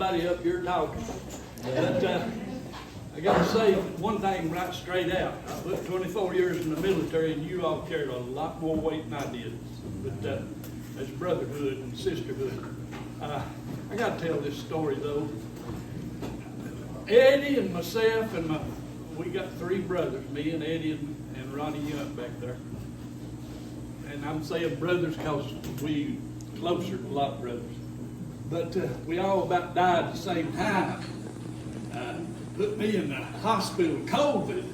everybody up here talking. But I got to say one thing right straight out. I put 24 years in the military, and you all carried a lot more weight than I did. But that's brotherhood and sisterhood. I got to tell this story though. Eddie and myself and we got three brothers, me and Eddie and Ronnie Young back there. And I'm saying brothers because we closer than a lot of brothers. But we all about died at the same time. Put me in the hospital, COVID,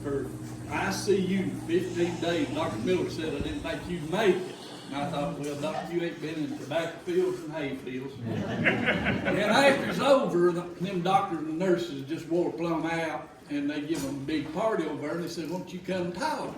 for ICU, 15 days. Dr. Miller said I didn't think you'd make it. And I thought, well, Doc, you ain't been in tobacco fields and hay fields. And after it's over, them doctors and nurses just wore plumb out, and they give them a big party over there, and they said, won't you come talk?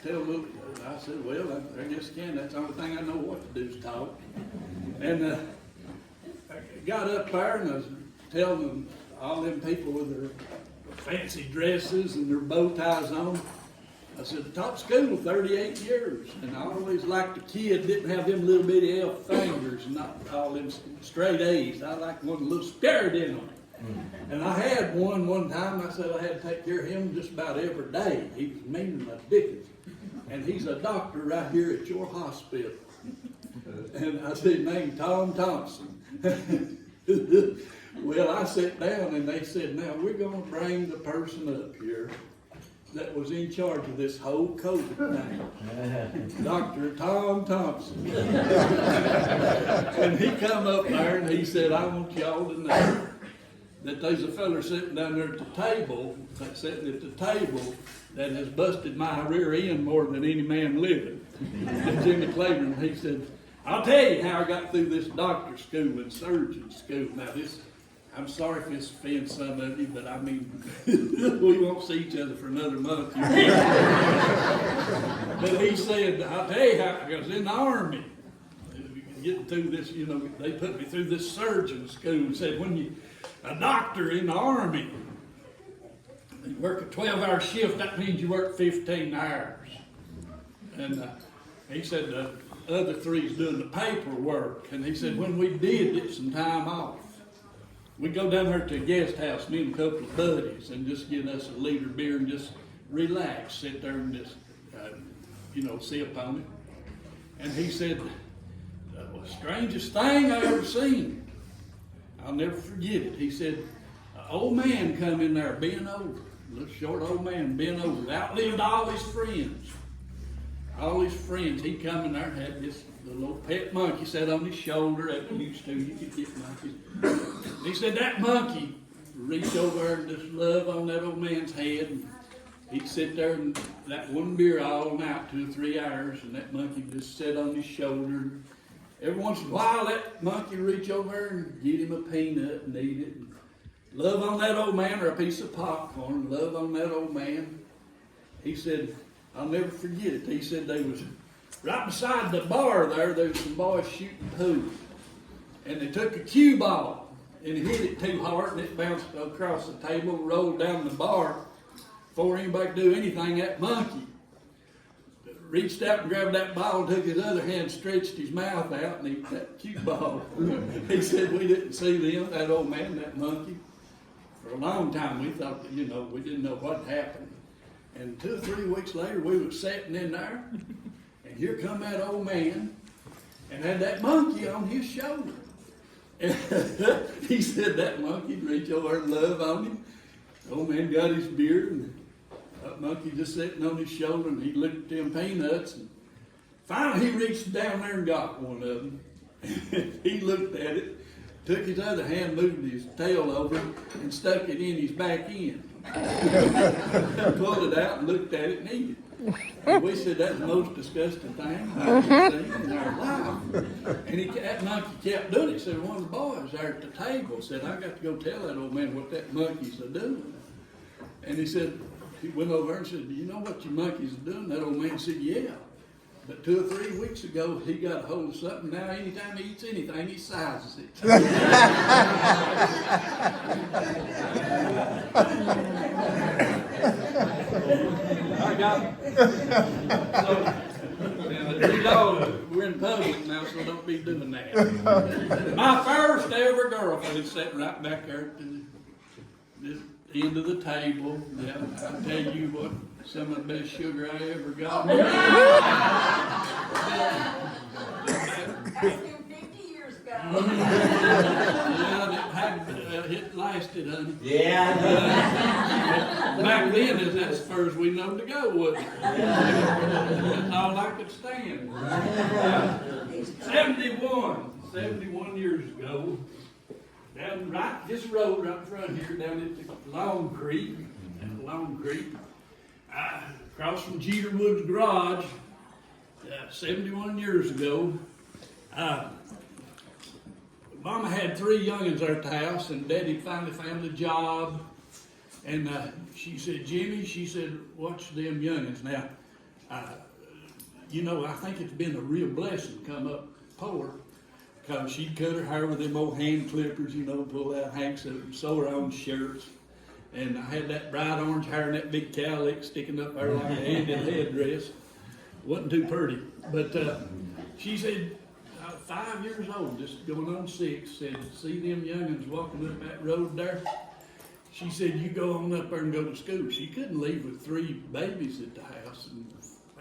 I said, well, I guess I can. That's the only thing I know what to do is talk. And I got up there, and I was telling them, all them people with their fancy dresses and their bow ties on. I said, top school 38 years, and I always liked the kid didn't have them little bitty elf fingers and not all them straight A's. I liked one a little scared in them. And I had one time. I said I had to take care of him just about every day. He was mean as Dickens, and he's a doctor right here at your hospital. And I said, his name Tom Thompson. Well, I sat down and they said, now we're going to bring the person up here that was in charge of this whole COVID thing, Dr. Tom Thompson. And he come up there and he said, I want y'all to know that there's a fella sitting down there at the table, that has busted my rear end more than any man living. It's in the Claborn. He said, I'll tell you how I got through this doctor school and surgeon school. Now I'm sorry if this offends some of you, but I mean, we won't see each other for another month. But he said, I'll tell you how, I was in the Army. Getting through this, they put me through this surgeon school and said, a doctor in the Army, you work a 12-hour shift, that means you work 15 hours. And he said the other three's doing the paperwork. And he said, when we did get some time off, we'd go down there to a guest house, me and a couple of buddies, and just get us a liter of beer and just relax, sit there and just, sip on it. And he said, the strangest thing I ever seen, I'll never forget it. He said, an old man come in there, bent over, a little short old man, bent over, outlived all his friends. All his friends, he come in there and had this little pet monkey sat on his shoulder, as we used to, you could get monkeys. He said that monkey reach over and just love on that old man's head. And he'd sit there and that one beer all night, 2 or 3 hours, and that monkey just sit on his shoulder. Every once in a while, that monkey reach over and get him a peanut and eat it. And love on that old man, or a piece of popcorn, love on that old man. He said, I'll never forget it. He said they was right beside the bar there was some boys shooting pool. And they took a cue ball and hit it too hard, and it bounced across the table, rolled down the bar. Before anybody could do anything, that monkey reached out and grabbed that ball, took his other hand, stretched his mouth out, and ate that cue ball. He said we didn't see them, that old man, that monkey. For a long time, we thought that, we didn't know what happened. And 2 or 3 weeks later, we were sitting in there, and here come that old man, and had that monkey on his shoulder. And he said that monkey'd reach over and love on him. The old man got his beard, and that monkey just sitting on his shoulder, and he looked at them peanuts. And finally, he reached down there and got one of them. He looked at it, took his other hand, moved his tail over, and stuck it in his back end. Pulled it out and looked at it and ate it. And we said that's the most disgusting thing I've seen in our life. And that monkey kept doing it. He said one of the boys there at the table said, I got to go tell that old man what that monkey's doing. And he said, he went over and said, do you know what your monkey's doing? That old man said, yeah. But 2 or 3 weeks ago, he got a hold of something. Now, anytime he eats anything, he sizes it. I got so, the 3 dogs, we're in in public now, so don't be doing that. My first ever girlfriend sitting right back there at the end of the table. Yeah, I'll tell you what, some of the best sugar I ever got. That's been 50 years ago. Yeah, it lasted, honey. Yeah. Back then, that's as far as we know to go, wasn't it? That's all I could stand. 71 years ago, down right this road right in front here, down at the Long Creek, across from Jeter Wood's garage, 71 years ago. Mama had 3 youngins there at the house, and Daddy finally found a job. And she said, Jimmy, she said, watch them youngins. Now, I think it's been a real blessing to come up poor, because she'd cut her hair with them old hand clippers, pull out hanks of them, sew her own shirts. And I had that bright orange hair and that big cowlick sticking up there like an Indian headdress. Wasn't too pretty. But she said, 5 years old, just going on 6, said, see them youngins walking up that road there? She said, you go on up there and go to school. She couldn't leave with 3 babies at the house, and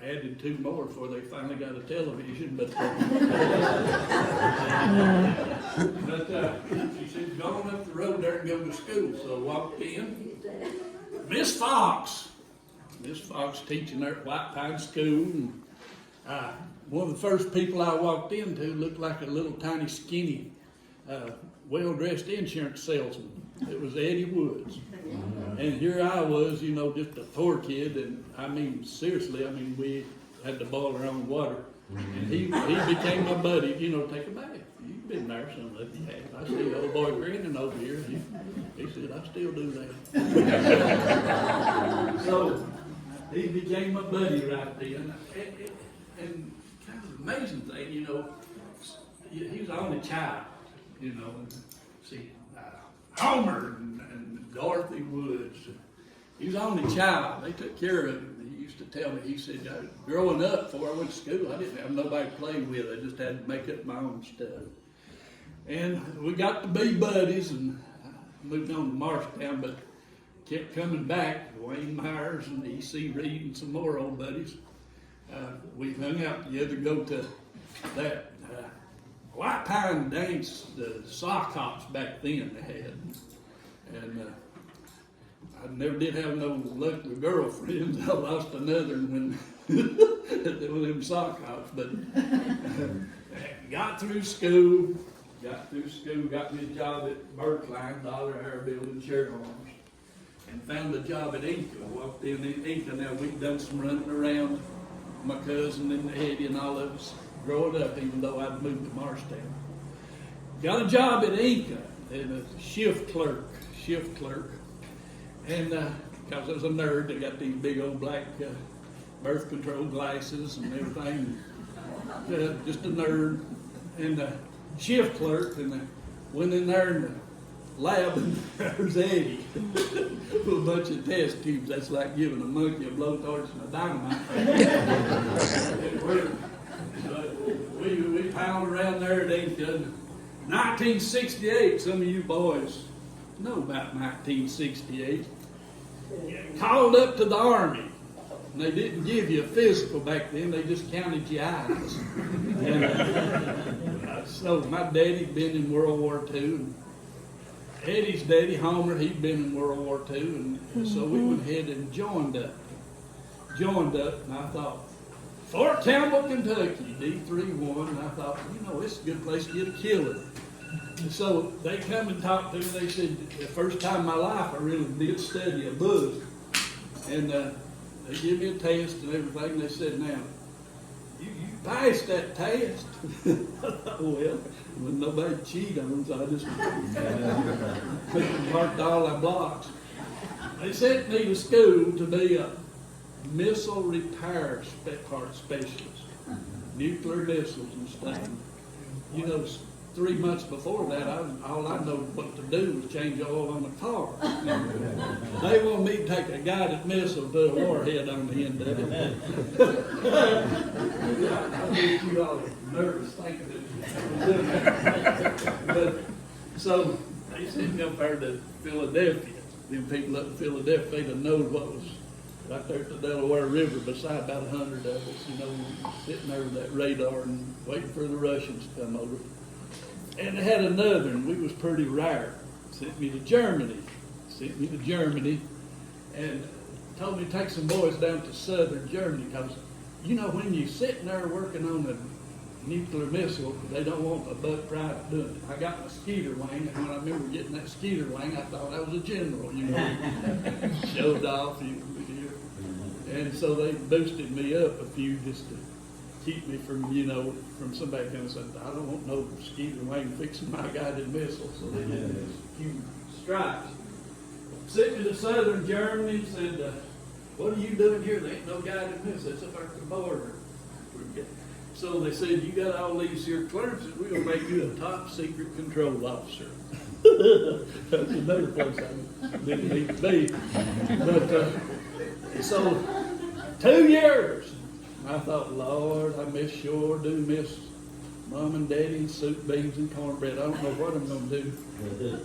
added 2 more before they finally got a television. But she said, go on up the road there and go to school. So I walked in. Miss Fox teaching there at White Pine School. And, one of the first people I walked into looked like a little tiny skinny, well-dressed insurance salesman. It was Eddie Woods. And here I was, just a poor kid, and seriously, we had to boil our own water. And he became my buddy, take a bath. You've been there, some of you have. I see old boy grinning over here. He said, I still do that. So he became my buddy right then. And kind of amazing thing, he was the only child, see, Homer and Dorothy Woods. He was the only child. They took care of him. He used to tell me, he said, growing up, before I went to school, I didn't have nobody to play with. I just had to make up my own stuff. And we got to be buddies, and I moved on to Marshtown, but kept coming back. Wayne Myers and E.C. Reed and some more old buddies. We hung out together, go to that White Pine dance, the sock hops back then they had. And I never did have no luck with girlfriends. I lost another one with them sock hops. But got through school, got me a job at Berkline, Dollar Hair Building, Sherrill's, and found a job at Inca. Walked in Inca. Now we'd done some running around, my cousin and Eddie and all of us growing up, even though I'd moved to Marshtown. Got a job at Inca and a shift clerk. And because I was a nerd, they got these big old black birth control glasses and everything. Just a nerd. And shift clerk, and I went in there in the lab, and there's Eddie with a bunch of test tubes. That's like giving a monkey a blowtorch and a dynamite. we piled around there at Inca. 1968, some of you boys know about 1968. Called up to the Army. And they didn't give you a physical back then, they just counted your eyes. And, so my daddy'd been in World War II. And Eddie's daddy, Homer, he'd been in World War II. And so we went ahead and joined up. And I thought, Fort Campbell, Kentucky, D31. And I thought, it's a good place to get a killer. And so they come and talked to me. They said, the first time in my life I really did study a book. And they gave me a test and everything. They said, now, you passed that test. I thought, well, nobody cheat on them, so I just marked all the blocks. They sent me to school to be a missile repair part specialist, nuclear missiles and stuff. 3 months before that, all I know what to do was change oil on a car. They want me to take a guided missile to a warhead on the end of it. I get you all nervous thinking it. But, so they sent me up there to Philadelphia. Them people up in Philadelphia, they'd have known what was right there at the Delaware River beside about 100 of us, sitting there with that radar and waiting for the Russians to come over. And they had another, and we was pretty rare. Sent me to Germany, and told me to take some boys down to southern Germany, because, when you're sitting there working on a nuclear missile, they don't want a buck private doing it. I got my skeeter wing, and when I remember getting that skeeter wing, I thought I was a general, showed off, and so they boosted me up a few just to keep me from, from somebody coming and saying, I don't want no skeeter wing fixing my guided missile. So they did this few strikes. Sent me to southern Germany, said, what are you doing here? There ain't no guided missile. It's up at the border. So they said, you got all these here clearances, we're going to make you a top secret control officer. That's another place I didn't need to be. But, so 2 years. I thought, Lord, I sure do miss Mom and Daddy and soup, beans, and cornbread. I don't know what I'm going to do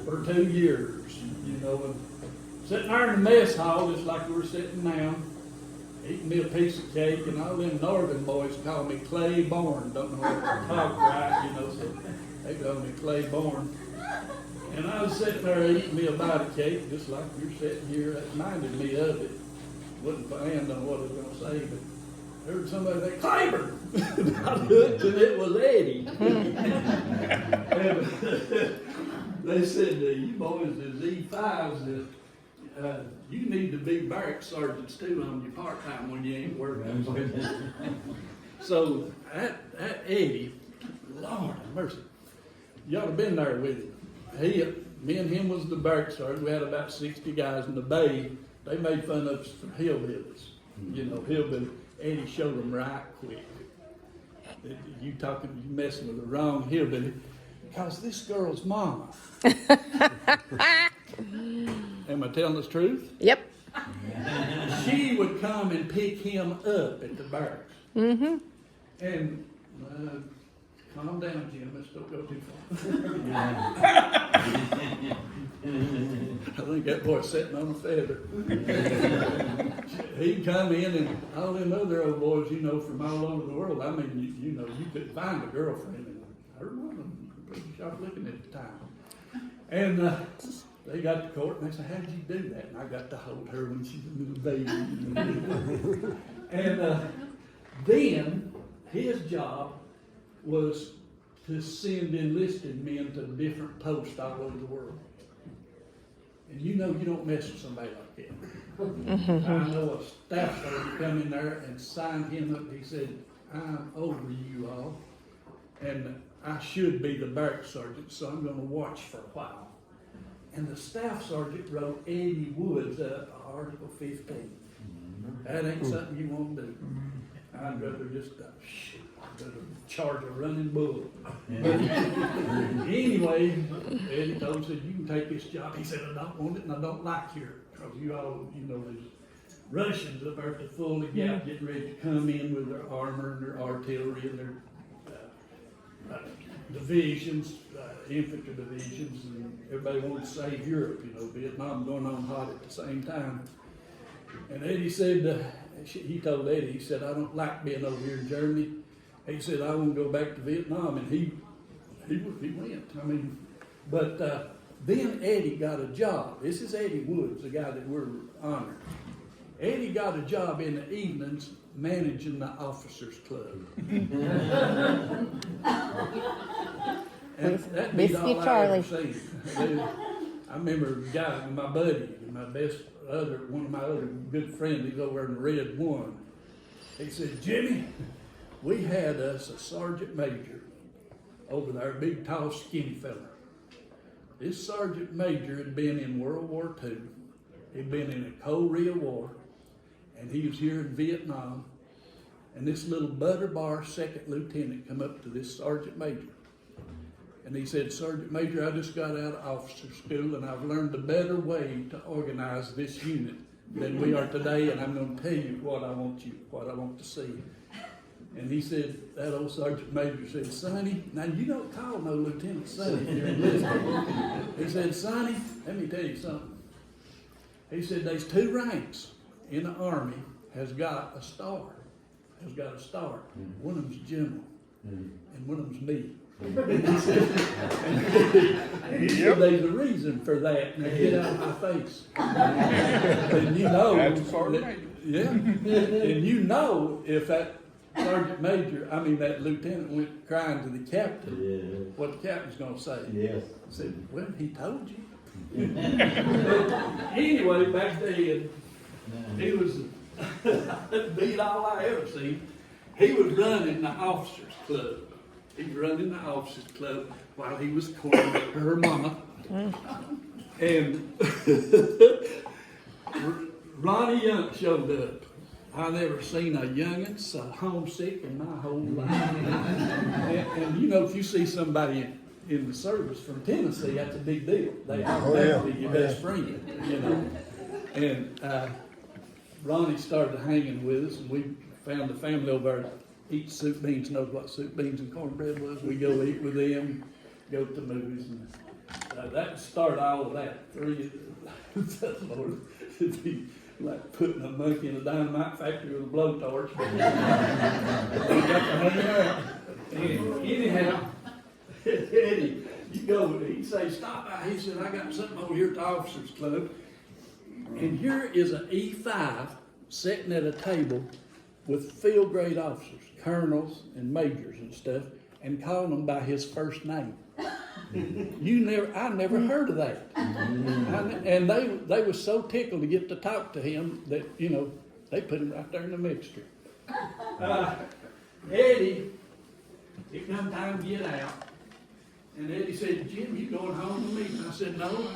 for 2 years, and sitting there in the mess hall, just like we're sitting now, eating me a piece of cake, and all them northern boys call me Claborn. Don't know what to talk right, so they call me Claborn. And I was sitting there eating me a bite of cake, just like you're sitting here. That reminded me of it. Wasn't planned on what I was going to say, but I heard somebody say, Claborn! I looked, and it was Eddie. And they said, you boys is E5s, you need to be barrack sergeants too on your part-time when you ain't working. So that Eddie, Lord have mercy, you ought to have been there with him. Me and him was the barrack sergeant. We had about 60 guys in the bay. They made fun of us for hillbillies. Hillbilly. Eddie showed them right quick. You messing with the wrong hillbilly. Because this girl's mama. Am I telling the truth? Yep. She would come and pick him up at the barracks. Mm-hmm. And calm down, Jim. Let's don't go too far. I think that boy's sitting on a feather. He'd come in, and all them other old boys, from all over the world. I mean, you couldn't find a girlfriend. And I heard one of them pretty sharp looking at the time. And they got to court, and they said, how did you do that? And I got to hold her when she was a little baby. And then his job was to send enlisted men to different posts all over the world. And you don't mess with somebody like that. I know a staff sergeant come in there and signed him up. He said, I'm over you all, and I should be the barrack sergeant, so I'm going to watch for a while. And the staff sergeant wrote Eddie Woods up Article 15. That ain't something you want to do. I'd rather just I'd rather charge a running bull. But anyway, Eddie told him, said, you can take this job. He said, I don't want it, and I don't like here. Because you all, these Russians up there at the Fully Gap getting ready to come in with their armor and their artillery and their divisions, infantry divisions, and everybody wanted to save Europe, Vietnam going on hot at the same time. And Eddie said, he told Eddie, he said, I don't like being over here in Germany. He said, I want to go back to Vietnam, and he went. But then Eddie got a job. This is Eddie Woods, the guy that we're honoring. Eddie got a job in the evenings managing the officers' club. And that beat all I ever seen. I remember a guy, my buddy, one of my other good friends, he's over in Red 1. He said, Jimmy, we had us a sergeant major over there, a big, tall, skinny fella. This sergeant major had been in World War II. He'd been in the Korea War, and he was here in Vietnam. And this little butter bar second lieutenant come up to this sergeant major. And he said, Sergeant Major, I just got out of officer school and I've learned a better way to organize this unit than we are today, and I'm going to tell you what I want to see. And he said, that old Sergeant Major said, Sonny, now you don't call no Lieutenant Sonny if you're enlisted. He said, Sonny, let me tell you something. He said, there's 2 ranks in the Army has got a star. One of them's general, and one of them's me. And he said, there's a reason for that. Now get out of my face. And you know, and you know if that Sergeant Major, that lieutenant went crying to the captain, what the captain's going to say. Yes. I said, well, he told you. Anyway, back then, he was beat all I ever seen. He was running the officers club. He was running the officers club while he was courting her mama. And Ronnie Young showed up. I never seen a youngin' so homesick in my whole life. and you know, if you see somebody in the service from Tennessee, that's a big deal. They automatically your best friend, you know. And Ronnie started hanging with us, and we found the family over there. Eat soup beans, knows what soup beans and cornbread was. We go eat with them, go to the movies, and that started all of that. Lord, it'd be like putting a monkey in a dynamite factory with a blowtorch. We got to hang out. And anyhow, Eddie, you go, he'd say, stop by. He said, I got something over here at the officers club. And here is an E5 sitting at a table with field grade officers, colonels and majors and stuff, and calling them by his first name. I never heard of that. And they were so tickled to get to talk to him that, you know, they put him right there in the mixture. Eddie, it come time to get out. And Eddie said, Jim, you going home with me? And I said, no,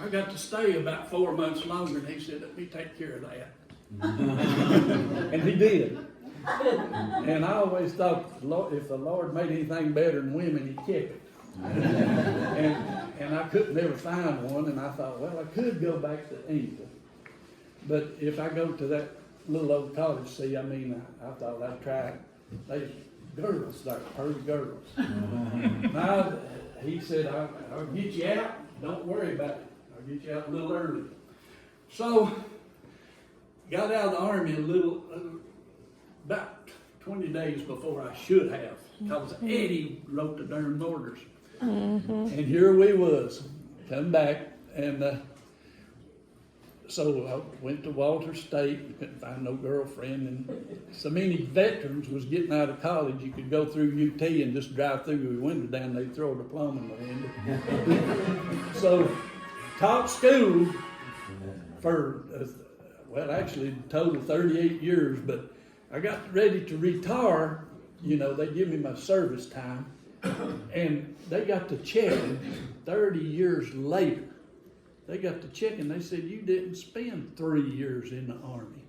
I got to stay about 4 months longer. And he said, let me take care of that. And he did. And I always thought, if the Lord made anything better than women, he kept it. And I could never find one, and I thought, well, I could go back to England. But if I go to that little old college, I thought I'd try it. There's girls there, pretty girls. Now, he said, I'll get you out. Don't worry about it. I'll get you out a little early. So, got out of the Army about 20 days before I should have, because Eddie wrote the darn orders. And here we was, come back, and so I went to Walter State and couldn't find no girlfriend, and so many veterans was getting out of college. You could go through UT and just drive through the window down, they'd throw a diploma in the window. So, taught school for, well, actually total 38 years, but I got ready to retire. You know, they give me my service time, and they got to checking 30 years later. They got to checking. They said, you didn't spend 3 years in the Army.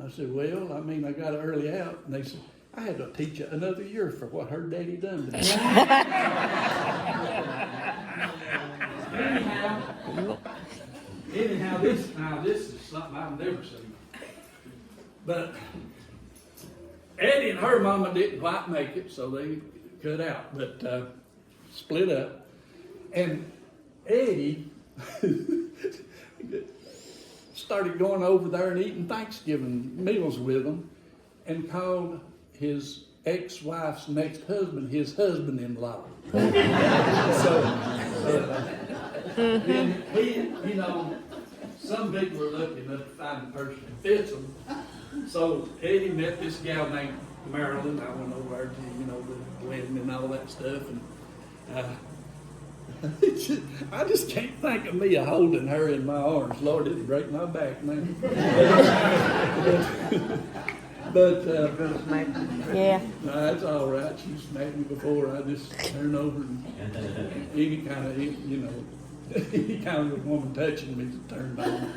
I said, well, I got early out. And they said, I had to teach you another year for what her daddy done to me. Anyhow, this is something I've never seen. But Eddie and her mama didn't quite make it, so they cut out, but split up. And Eddie started going over there and eating Thanksgiving meals with them, and called his ex-wife's next husband his husband-in-law. And he, you know, some people are lucky enough to find a person that fits them. So Eddie met this gal named Marilyn. I went over there to, you know, the wedding and all that stuff, and I just can't think of me holding her in my arms. Lord, it'd break my back, man. But yeah, no, that's all right. She smacked me before. I just turned over, and any kind of, you know, any kind of woman touching me turned over.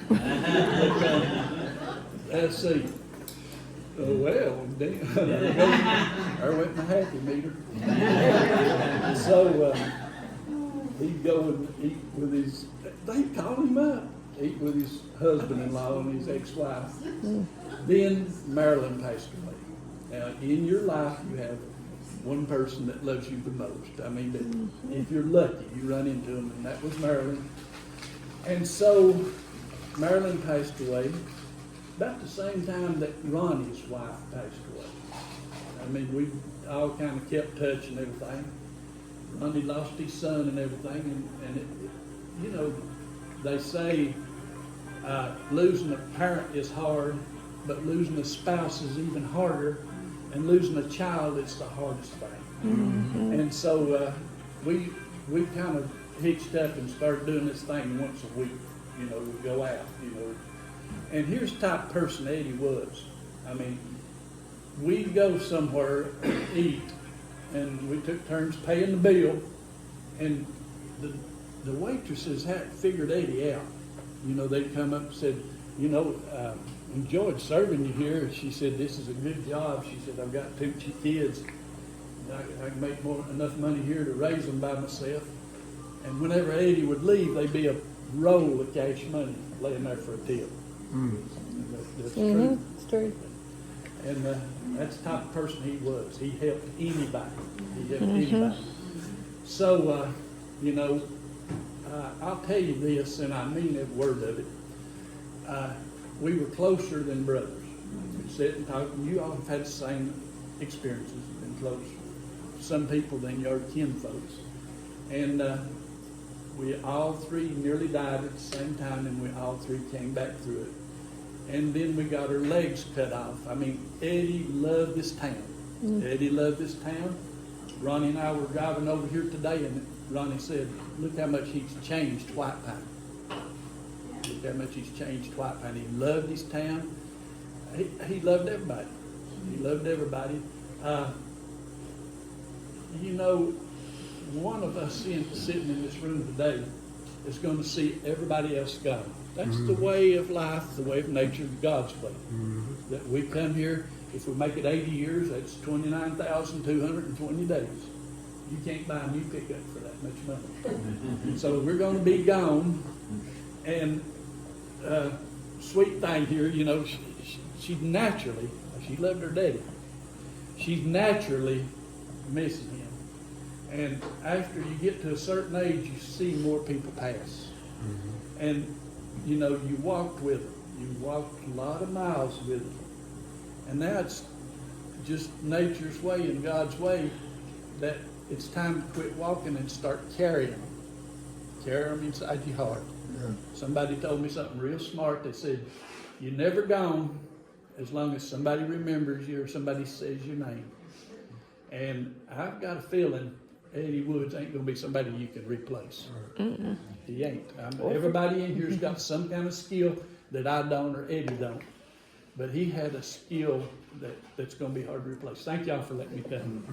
Let's see. Oh, well, damn. There went my happy meter. So, so he'd go and eat with his, they'd call him up, eat with his husband-in-law and his ex-wife. Then Marilyn passed away. Now, in your life, you have one person that loves you the most. I mean, that if you're lucky, you run into them, and that was Marilyn. And so Marilyn passed away about the same time that Ronnie's wife passed away. I mean, we all kind of kept touch and everything. Ronnie lost his son and everything, and you know, they say losing a parent is hard, but losing a spouse is even harder, and losing a child is the hardest thing. Mm-hmm. And so we kind of hitched up and started doing this thing once a week. You know, we'd go out, you know. And here's the type of person Eddie was. I mean, we'd go somewhere and eat, and we took turns paying the bill, and the waitresses had figured Eddie out. You know, they'd come up and said, you know, enjoyed serving you here. She said, this is a good job. She said, I've got 2 kids. I can make enough money here to raise them by myself. And whenever Eddie would leave, there'd be a roll of cash money laying there for a tip. That's true. It's true. And that's the type of person he was. He helped anybody. He helped anybody. So, you know, I'll tell you this, and I mean every word of it. We were closer than brothers. We'd sit and talk, and you all have had the same experiences, been closer. Some people than your kinfolks. And we all 3 nearly died at the same time, and we all 3 came back through it. And then we got our legs cut off. I mean, Eddie loved this town. Eddie loved this town. Ronnie and I were driving over here today, and Ronnie said, look how much he's changed White Pine. Look how much he's changed White Pine. He loved his town. He loved everybody. He loved everybody. You know, one of us sitting in this room today is going to see everybody else go. That's the way of life, the way of nature, God's way. That we come here, if we make it 80 years, that's 29,220 days. You can't buy a new pickup for that much money. So we're going to be gone. And sweet thing here, you know, she naturally, she loved her daddy. She's naturally missing him. And after you get to a certain age, you see more people pass. And, you know, you walked with them. You walked a lot of miles with them. And now it's just nature's way and God's way that it's time to quit walking and start carrying them. Carry them inside your heart. Yeah. Somebody told me something real smart. They said, you're never gone as long as somebody remembers you or somebody says your name. And I've got a feeling Eddie Woods ain't going to be somebody you can replace. He ain't. Everybody in here's got some kind of skill that I don't or Eddie don't. But he had a skill that's going to be hard to replace. Thank y'all for letting me come.